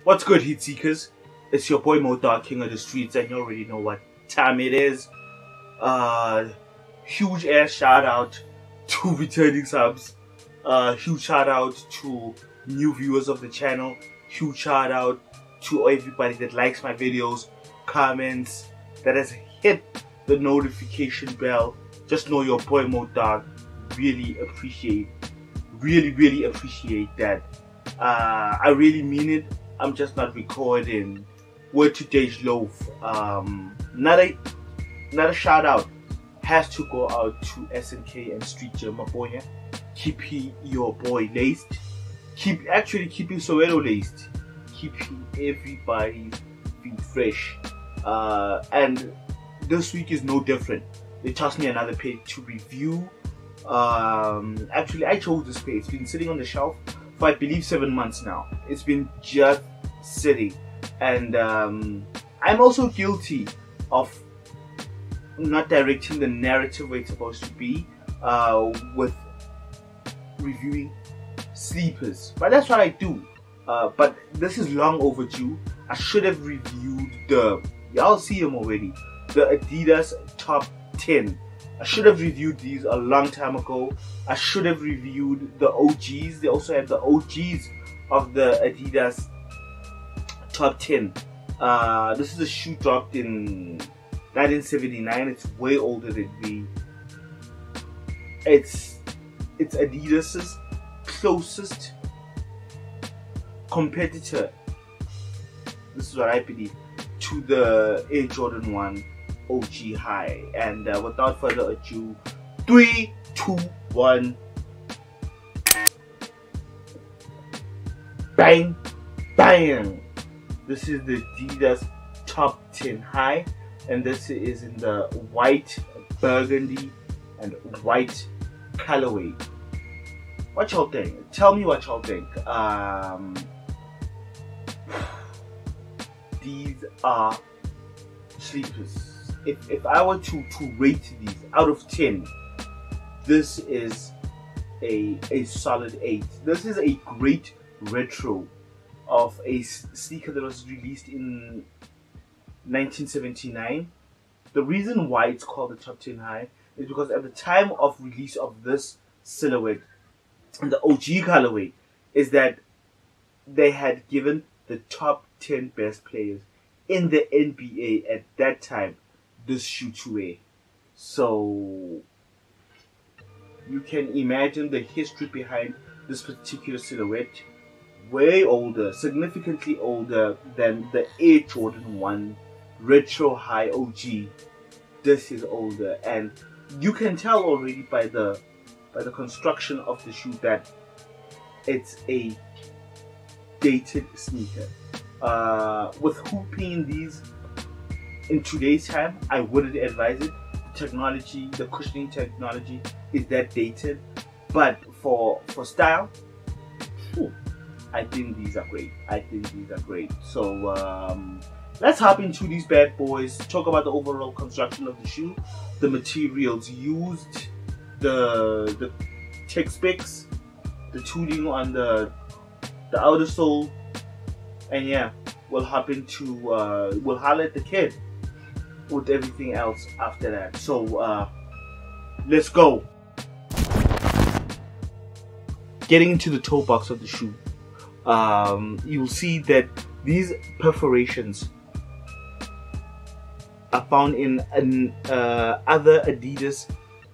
What's good, heat seekers? It's your boy Mo, king of the streets, and you already know what time it is. Huge ass shout out to returning subs. Huge shout out to new viewers of the channel. Huge shout out to everybody that likes my videos, comments, that has hit the notification bell. Just know your boy Mo really appreciate that. I really mean it. I'm just not recording. Word today's loaf. Not a shout out has to go out to SNK and Street Gym, my boy here. Keep your boy laced. Keeping Soweto laced. Keeping everybody's feet fresh. And this week is no different. They tossed me another page to review. Actually, I chose this page. It's been sitting on the shelf for I believe 7 months now. It's been just sitting, and I'm also guilty of not directing the narrative where it's supposed to be with reviewing sleepers, but that's what I do. But this is long overdue. I should have reviewed y'all see them already, the Adidas Top 10. I should have reviewed these a long time ago. I should have reviewed the OGs. They also have the OGs of the Adidas Top 10. This is a shoe dropped in 1979. It's way older than me. It's Adidas's closest competitor, this is what I believe, to the Air Jordan 1 OG High. And without further ado, 3, 2, 1, bang, bang. This is the Adidas Top 10 Hi, and this is in the white, burgundy, and white colorway. What y'all think? Tell me what y'all think. These are sleepers. If I were to rate these out of 10, this is a solid 8. This is a great retro of a sneaker that was released in 1979. The reason why it's called the Top 10 Hi is because at the time of release of this silhouette and the OG colorway is that they had given the top 10 best players in the NBA at that time this shoe to wear. So you can imagine the history behind this particular silhouette. Way older, significantly older than the Air Jordan 1 Retro High OG. This is older, and you can tell already by the construction of the shoe that it's a dated sneaker. With hooping in these in today's time, I wouldn't advise it. The technology, the cushioning technology is that dated, but for style, I think these are great. So let's hop into these bad boys, talk about the overall construction of the shoe, the materials used, the tech specs, the tooling on the outer sole, and yeah, we'll hop into we'll holler at the kid with everything else after that. So let's go. Getting into the toe box of the shoe, you'll see that these perforations are found in other Adidas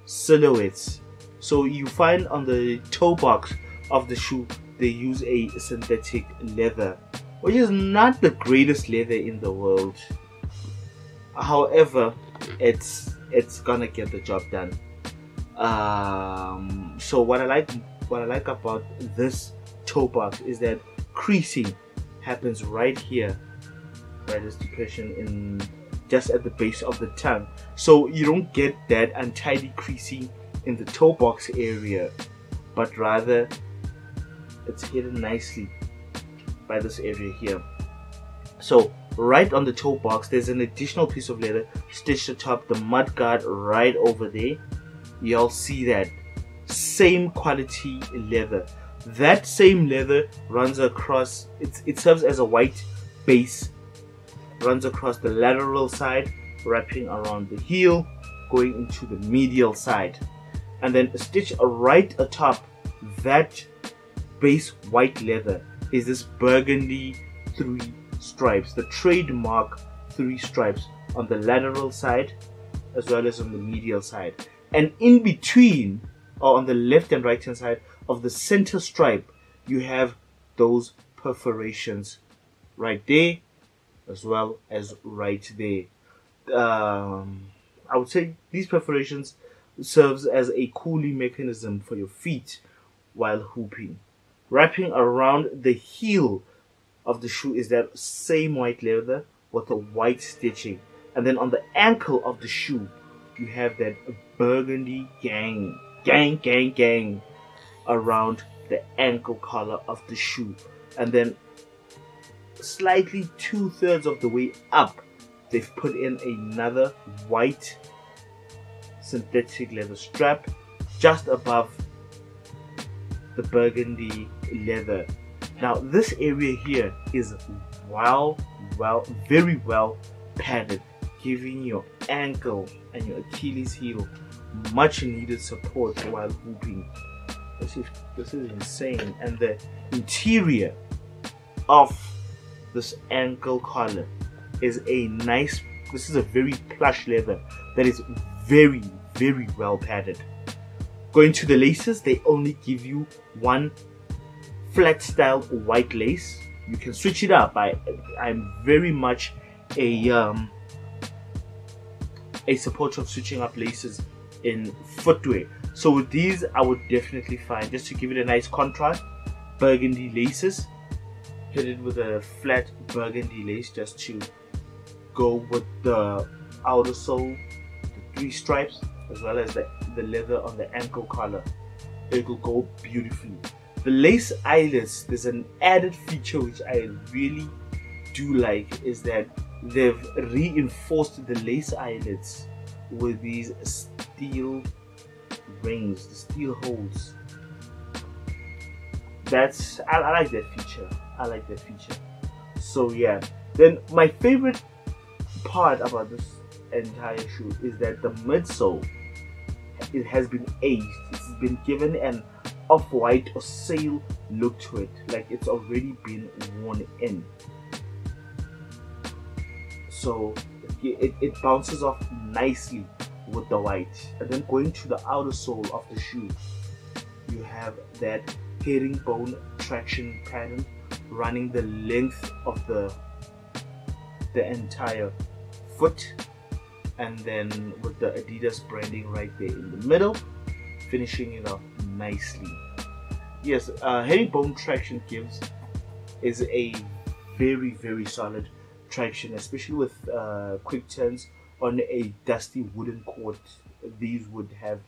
silhouettes. So you find on the toe box of the shoe they use a synthetic leather, which is not the greatest leather in the world. However, it's gonna get the job done. So what I like about this toe box is that creasing happens right here, by this depression in just at the base of the tongue. So you don't get that untidy creasing in the toe box area, but rather it's hidden nicely by this area here. So right on the toe box there's an additional piece of leather stitched atop the mud guard right over there. Y'all see that same quality leather. That same leather runs across, it serves as a white base, runs across the lateral side, wrapping around the heel, going into the medial side, and then stitch right atop that base white leather is this burgundy 3 stripes, the trademark 3 stripes on the lateral side as well as on the medial side, and in between, or on the left and right hand side of the center stripe, you have those perforations right there as well as right there. I would say these perforations serves as a cooling mechanism for your feet while hooping. Wrapping around the heel of the shoe is that same white leather with a white stitching, and then on the ankle of the shoe you have that burgundy gang around the ankle collar of the shoe, and then slightly 2/3 of the way up they've put in another white synthetic leather strap just above the burgundy leather. Now this area here is very well padded, giving your ankle and your Achilles heel much needed support while hooping. This is insane. And the interior of this ankle collar is a nice, this is a very plush leather that is very well padded. Going to the laces, they only give you one flat style white lace. You can switch it up. I'm very much a supporter of switching up laces in footwear. So with these, I would definitely find, just to give it a nice contrast, burgundy laces. Hit it with a flat burgundy lace just to go with the outer sole, the 3 stripes, as well as the leather on the ankle collar. It will go beautifully. The lace eyelets, there's an added feature which I really do like, is that they've reinforced the lace eyelets with these steel rings, the steel holes. I like that feature. I like that feature. So yeah, then my favorite part about this entire shoe is that the midsole, it has been aged. It's been given an off-white or sail look to it, like it's already been worn in. So it bounces off nicely with the white. And then going to the outer sole of the shoe, you have that herringbone traction pattern running the length of the entire foot, and then with the Adidas branding right there in the middle, finishing it off nicely. Yes, herringbone traction is a very solid traction, especially with quick turns on a dusty wooden court. These would have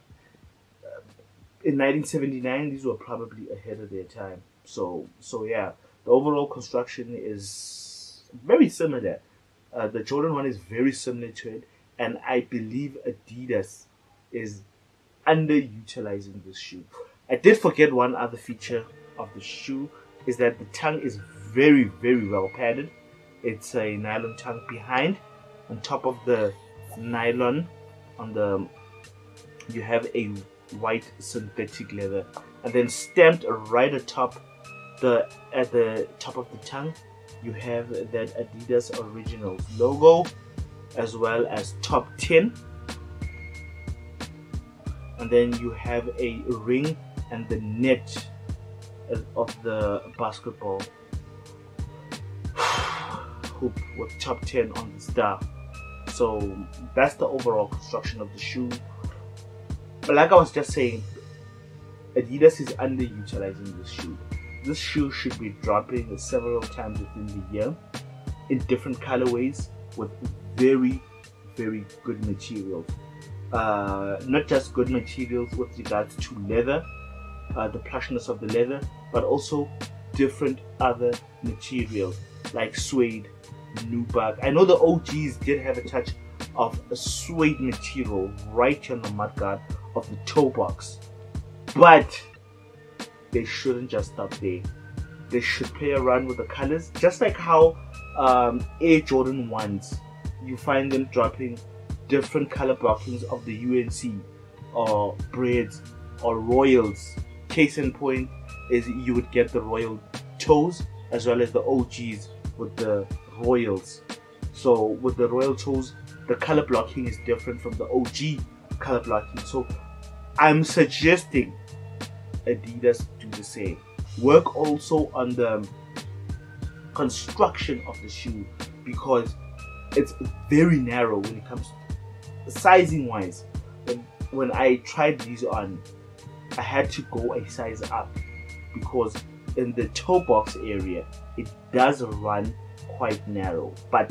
in 1979, these were probably ahead of their time. So yeah, the overall construction is very similar. The Jordan 1 is very similar to it, and I believe Adidas is underutilizing this shoe. I did forget one other feature of the shoe, is that the tongue is very well padded. It's a nylon tongue behind. On top of the nylon, you have a white synthetic leather, and then stamped right atop at the top of the tongue, you have that Adidas Originals logo, as well as Top 10, and then you have a ring and the net of the basketball hoop with Top 10 on the star. So that's the overall construction of the shoe. But like I was just saying, Adidas is underutilizing this shoe. This shoe should be dropping several times within the year in different colorways with very good materials. Not just good materials with regards to leather, the plushness of the leather, but also different other materials like suede, nubuck. I know the OGs did have a touch of a suede material right here on the mudguard of the toe box, but they shouldn't just stop there. They should play around with the colors, just like how Air Jordan 1s, you find them dropping different color blockings of the UNC or Breads or Royals. Case in point is you would get the Royal toes as well as the OGs with the Royals. So with the Royal toes, the color blocking is different from the OG color blocking. So I'm suggesting Adidas do the same. Work also on the construction of the shoe, because it's very narrow when it comes to sizing wise. When I tried these on, I had to go a size up, because in the toe box area it does run quite narrow. But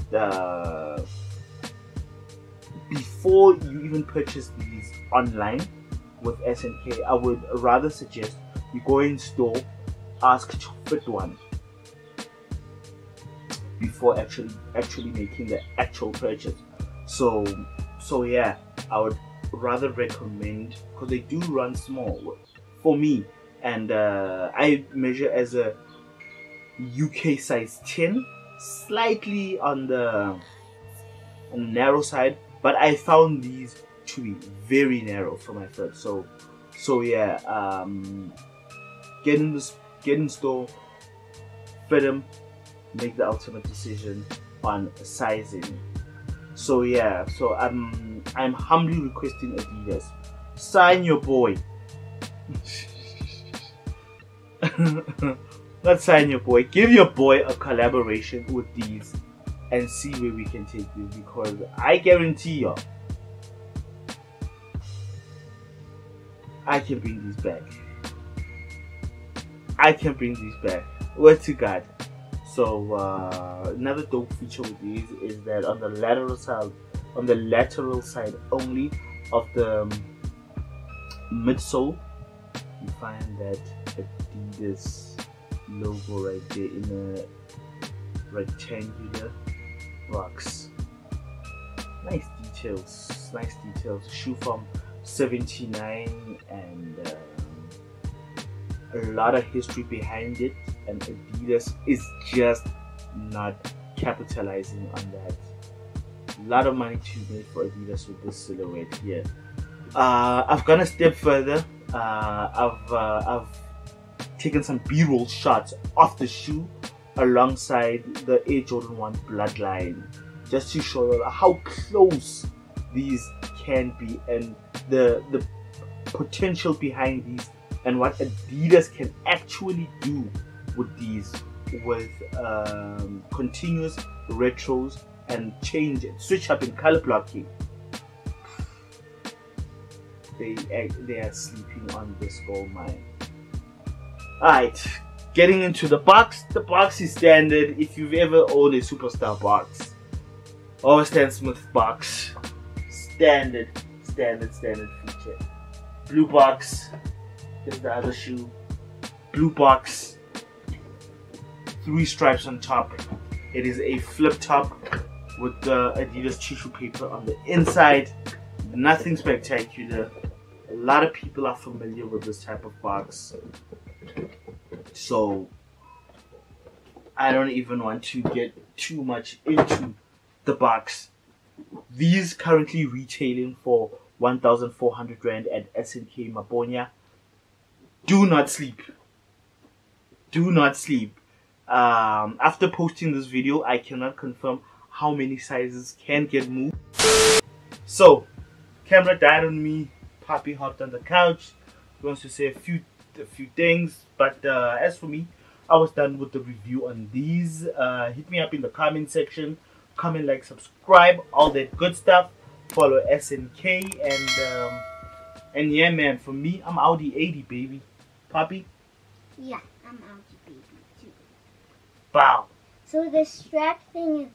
before you even purchase these online with SNK, I would rather suggest you go in store, ask to fit one before actually making the actual purchase. So yeah, I would rather recommend, because they do run small for me, and I measure as a UK size 10, slightly on the narrow side, but I found these to be very narrow for my foot. So yeah, get in store, fit them, make the ultimate decision on sizing. So yeah, so I'm humbly requesting Adidas, sign your boy. Not sign your boy, give your boy a collaboration with these and see where we can take this, because I guarantee you I can bring these back. I can bring these back. Word to God. So another dope feature with these is that on the lateral side only of the midsole, you find that Adidas logo right there in a rectangular box. Nice details. Shoe from 79, and a lot of history behind it, and Adidas is just not capitalizing on that. A lot of money to be made for Adidas with this silhouette here. I've gone a step further. I've taken some B-roll shots of the shoe alongside the Air Jordan 1 bloodline, just to show you how close these can be, and the potential behind these, and what Adidas can actually do with these, with continuous retros and switch up in color blocking. They are sleeping on this gold mine. Alright, getting into the box. The box is standard. If you've ever owned a Superstar box or a Stan Smith box, standard feature. Blue box is the other shoe. Blue box, 3 stripes on top. It is a flip top with the Adidas tissue paper on the inside. Nothing spectacular. A lot of people are familiar with this type of box, so I don't even want to get too much into the box. These currently retailing for 1,400 Rand at SNK Maponya. Do not sleep. After posting this video, I cannot confirm how many sizes can get moved. So, camera died on me. Poppy hopped on the couch. He wants to say a few things, but as for me, I was done with the review on these. Hit me up in the comment section. Comment, like, subscribe, all that good stuff. Follow SNK, and yeah, man. For me, I'm Audi 80, baby. Poppy? Yeah, I'm Audi baby too. Wow. So the strap thing is